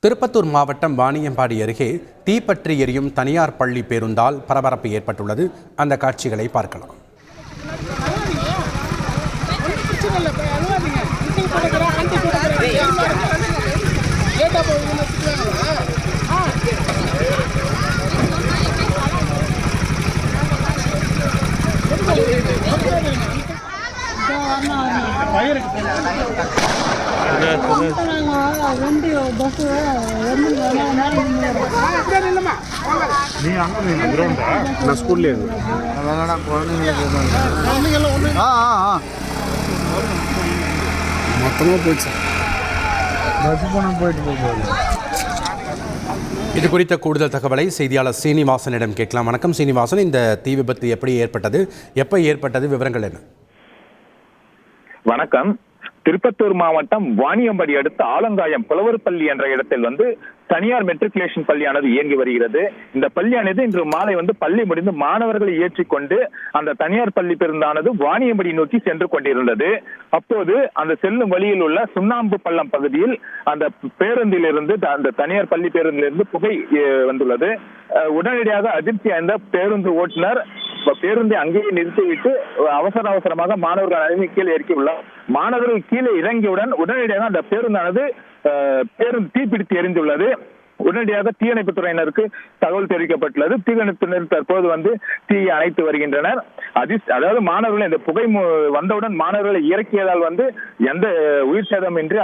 திருப்பத்தூர் மாவட்டம் வாணியம்பாடி அருகே தீப்பற்றி எரியும் தனியார் பள்ளி பேருந்தால் பரபரப்பு ஏற்பட்டுள்ளது. அந்த காட்சிகளை பார்க்கலாம். இது குறித்த கூடுதல் தகவலை செய்தியாளர் சீனிவாசனிடம் கேட்கலாம். வணக்கம் சீனிவாசன், இந்த தீ விபத்து எப்படி ஏற்பட்டது, எப்போ ஏற்பட்டது, விவரங்கள் என்ன? வணக்கம். திருப்பத்தூர் மாவட்டம் வாணியம்பாடி அடுத்த ஆலங்காயம் புலவர்பள்ளி என்ற இடத்தில் தனியார் மெட்ரிகுலேஷன் பள்ளியானது இயங்கி வருகிறது. இந்த பள்ளியானது இன்று மாலை பள்ளி முடிந்து மாணவர்களை ஏற்றிக்கொண்டு அந்த தனியார் பள்ளி பேருந்தானது வாணியம்பாடி நோக்கி சென்று கொண்டிருந்தது. அப்போது அந்த செல்லும் வழியில் உள்ள சுண்ணாம்பு பள்ளம் பகுதியில் அந்த பேருந்திலிருந்து, அந்த தனியார் பள்ளி பேருந்திலிருந்து புகை வந்துள்ளது. உடனடியாக அதிர்ச்சி அடைந்த பேருந்து ஓட்டுநர் பேருந்தை அங்கேயே நிறுத்திவிட்டு அவசரமாக மாணவர்கள் கீழே இறக்கியுள்ளார். மாணவர்கள் கீழே இறங்கியவுடன் உடனடியாக அந்த பேருந்து தீப்பிடித்து எரிந்துள்ளது. உடனடியாக தீயணைப்பு துறையினருக்கு தகவல் தெரிவிக்கப்பட்டுள்ளது. தீயணைப்பினர் தற்போது தீயை அணைத்து வருகின்றனர். அதாவது மாணவர்கள் இந்த புகை வந்தவுடன் மாணவர்களை இறக்கியதால் எந்த உயிர் சேதமின்றி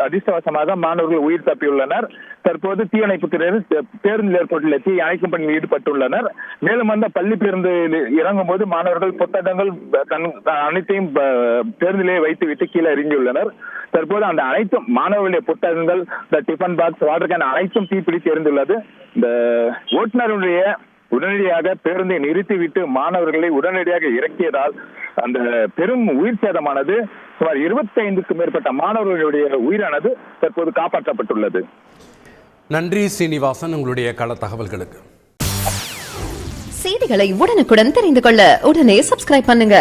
அதிர்ஷ்டவசமாக மாணவர்கள் உயிர் தப்பியுள்ளனர். தற்போது தீயணைப்பு துறையினர் பேருந்தில் ஏற்பட்டுள்ள தீயை அணைக்கும் பணியில் ஈடுபட்டுள்ளனர். மேலும் பள்ளி பேருந்து இறங்கும் போது மாணவர்கள் புத்தகங்கள் அனைத்தையும் பேருந்திலேயே வைத்துவிட்டு கீழே இறங்கியுள்ளனர். தற்போது அந்த அனைத்தும் மாணவர்களுடைய புத்தகங்கள், டிஃபன் பாக்ஸ், வாட்டர் கேன் அனைத்தும் தீப்பிடித்து எரிந்துள்ளது. இந்த ஓட்டுநருடைய உடனடியாக பேருந்தை நிறுத்திவிட்டு மாணவர்களை உடனடியாக இறக்கியதால் அந்த பெரும் உயிர் சேதமானது சுமார் 25க்கும் மேற்பட்ட மாணவர்களுடைய உயிரானது தற்போது காப்பாற்றப்பட்டுள்ளது. நன்றி சீனிவாசன், உங்களுடைய கள தகவல்களுக்கு. செய்திகளை உடனுக்குடன் தெரிந்து கொள்ள உடனே சப்ஸ்கிரைப் பண்ணுங்க.